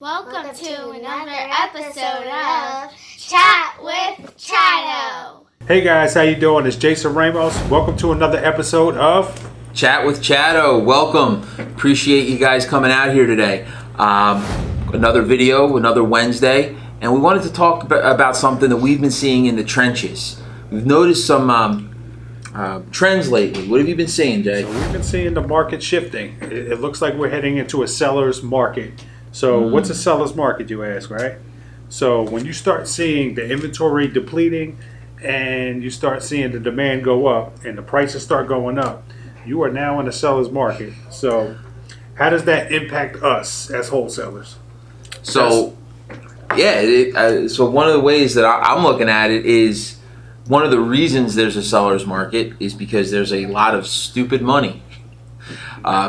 Welcome to another episode of Chat with Chatto. Hey guys, how you doing? It's Jason Ramos. Welcome to another episode of Chat with Chatto. Welcome. Appreciate you guys coming out here today. Another video, another Wednesday, and we wanted to talk about something that we've been seeing in the trenches. We've noticed some trends lately. What have you been seeing, Jay? So we've been seeing the market shifting. It looks like we're heading into a seller's market. So what's a seller's market, you ask, right? So when you start seeing the inventory depleting and you start seeing the demand go up and the prices start going up, you are now in a seller's market. So how does that impact us as wholesalers? So, so one of the ways that I'm looking at it is one of the reasons there's a seller's market is because there's a lot of stupid money.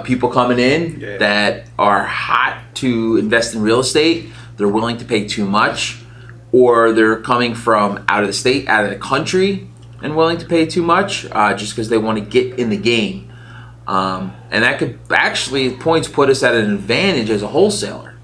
People coming in that are hot to invest in real estate, they're willing to pay too much, or they're coming from out of the state, out of the country, and willing to pay too much just because they want to get in the game. And that could actually, at points, put us at an advantage as a wholesaler.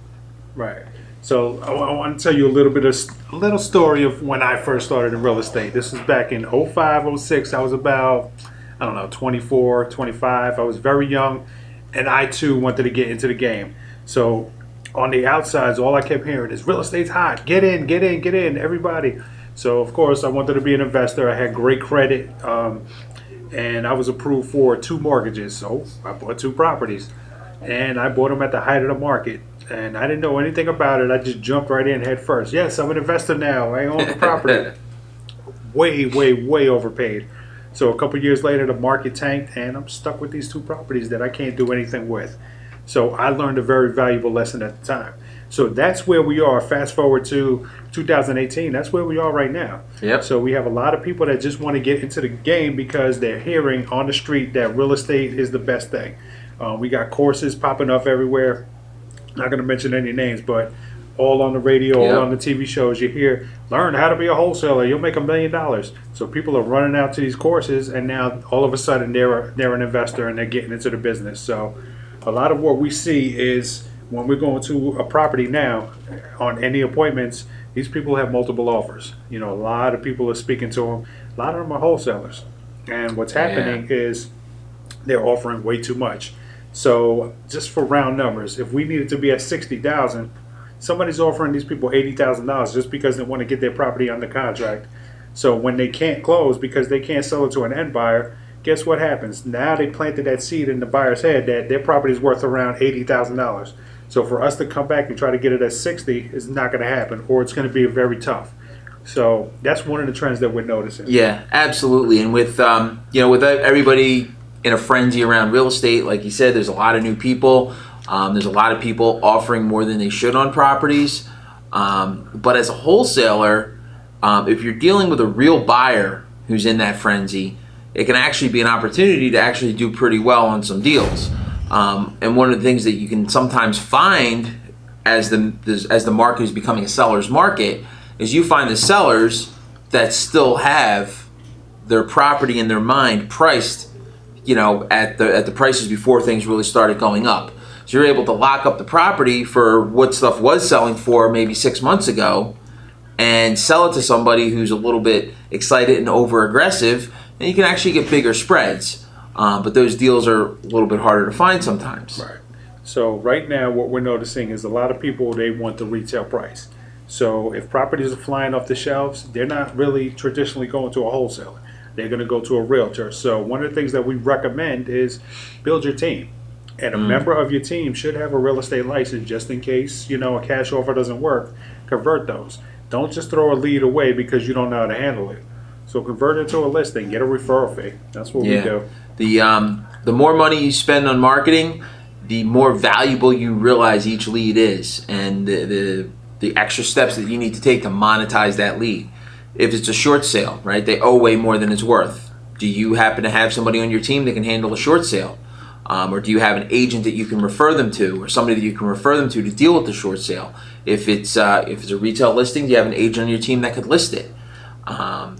Right. So I want to tell you a little story of when I first started in real estate. This was back in 05, 06. I was about 24, 25. I was very young, and I too wanted to get into the game. So on the outsides, all I kept hearing is real estate's hot. Get in, get in, get in, everybody. So of course I wanted to be an investor. I had great credit, and I was approved for 2 mortgages. So I bought 2 properties, and I bought them at the height of the market. And I didn't know anything about it. I just jumped right in head first. Yes, I'm an investor now. I own the property. way overpaid. So a couple years later, the market tanked, and I'm stuck with these 2 properties that I can't do anything with. So I learned a very valuable lesson at the time. So that's where we are. Fast forward to 2018, that's where we are right now. Yep. So we have a lot of people that just want to get into the game because they're hearing on the street that real estate is the best thing. We got courses popping up everywhere. Not going to mention any names, but all on the radio, all on the TV shows, you hear, learn how to be a wholesaler, you'll make $1 million. So people are running out to these courses, and now all of a sudden they're an investor and they're getting into the business. So a lot of what we see is when we're going to a property now, on any appointments, these people have multiple offers. You know, a lot of people are speaking to them. A lot of them are wholesalers. And what's happening is they're offering way too much. So just for round numbers, if we needed to be at 60,000, somebody's offering these people $80,000 just because they want to get their property under contract. So when they can't close because they can't sell it to an end buyer, guess what happens? Now they planted that seed in the buyer's head that their property is worth around $80,000. So for us to come back and try to get it at 60 is not going to happen, or it's going to be very tough. So that's one of the trends that we're noticing. Yeah, absolutely. And with with everybody in a frenzy around real estate, like you said, there's a lot of new people. There's a lot of people offering more than they should on properties. But as a wholesaler, if you're dealing with a real buyer who's in that frenzy, it can actually be an opportunity to actually do pretty well on some deals. And one of the things that you can sometimes find as the market is becoming a seller's market is you find the sellers that still have their property in their mind priced, at the prices before things really started going up. So you're able to lock up the property for what stuff was selling for maybe 6 months ago and sell it to somebody who's a little bit excited and over aggressive, and you can actually get bigger spreads. But those deals are a little bit harder to find sometimes. Right. So right now what we're noticing is a lot of people, they want the retail price. So if properties are flying off the shelves, they're not really traditionally going to a wholesaler. They're going to go to a realtor. So one of the things that we recommend is build your team. And a member of your team should have a real estate license just in case, a cash offer doesn't work. Convert those. Don't just throw a lead away because you don't know how to handle it. So convert it to a listing. Get a referral fee. That's what we do. The more money you spend on marketing, the more valuable you realize each lead is, and the extra steps that you need to take to monetize that lead. If it's a short sale, right, they owe way more than it's worth. Do you happen to have somebody on your team that can handle a short sale? Or do you have an agent that you can refer them to, or somebody that you can refer them to deal with the short sale? If it's a retail listing, do you have an agent on your team that could list it? And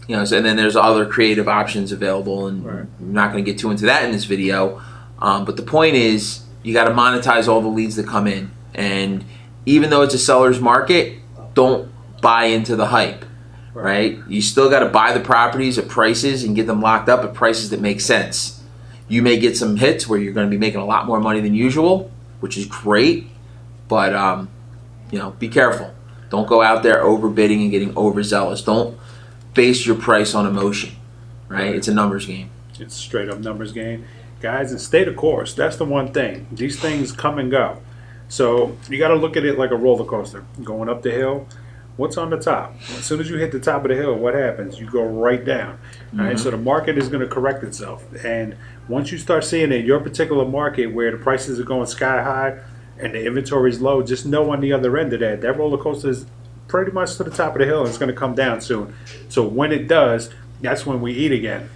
then there's other creative options available, and I'm not going to get too into that in this video. But the point is, you got to monetize all the leads that come in, and even though it's a seller's market, don't buy into the hype, right? You still got to buy the properties at prices and get them locked up at prices that make sense. You may get some hits where you're going to be making a lot more money than usual, which is great, but you know, be careful. Don't go out there overbidding and getting overzealous. Don't base your price on emotion, right? It's a numbers game. It's a straight up numbers game. Guys, and stay the course. That's the one thing. These things come and go. So you got to look at it like a roller coaster. Going up the hill, what's on the top? As soon as you hit the top of the hill, what happens? You go right down. All right, so the market is going to correct itself. And once you start seeing in your particular market where the prices are going sky high and the inventory is low, just know on the other end of that, that roller coaster is pretty much to the top of the hill and it's going to come down soon. So when it does, that's when we eat again.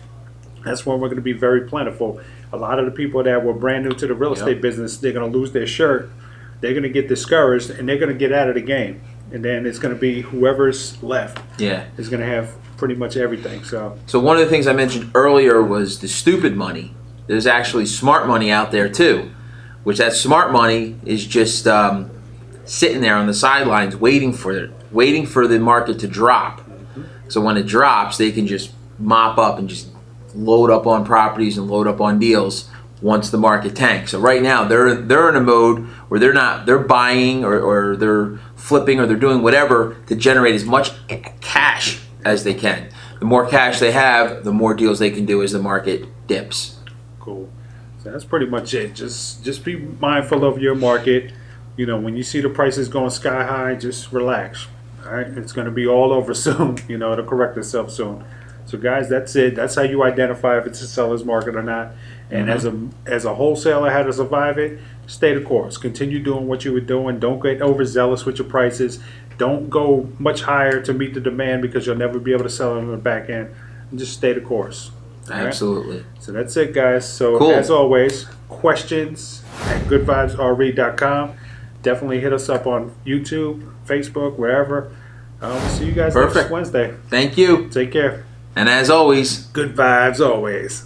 That's when we're going to be very plentiful. A lot of the people that were brand new to the real estate business, they're going to lose their shirt. They're going to get discouraged and they're going to get out of the game. And then it's going to be whoever's left is going to have pretty much everything. So one of the things I mentioned earlier was the stupid money. There's actually smart money out there too, which that smart money is just sitting there on the sidelines waiting for the market to drop. So when it drops, they can just mop up and just load up on properties and load up on deals once the market tanks. So right now they're in a mode where they're buying or they're flipping or they're doing whatever to generate as much cash as they can. The more cash they have, the more deals they can do as the market dips. Cool. So that's pretty much it. Just be mindful of your market. You know, when you see the prices going sky high, just relax. All right, it's going to be all over soon. You know, it'll correct itself soon. So guys, that's it. That's how you identify if it's a seller's market or not. And as a wholesaler, how to survive it, stay the course. Continue doing what you were doing. Don't get overzealous with your prices. Don't go much higher to meet the demand because you'll never be able to sell it on the back end. And just stay the course. Absolutely. Right? So that's it, guys. So cool. As always, questions at goodvibesre.com. Definitely hit us up on YouTube, Facebook, wherever. We'll see you guys next Wednesday. Thank you. Take care. And as always, good vibes always.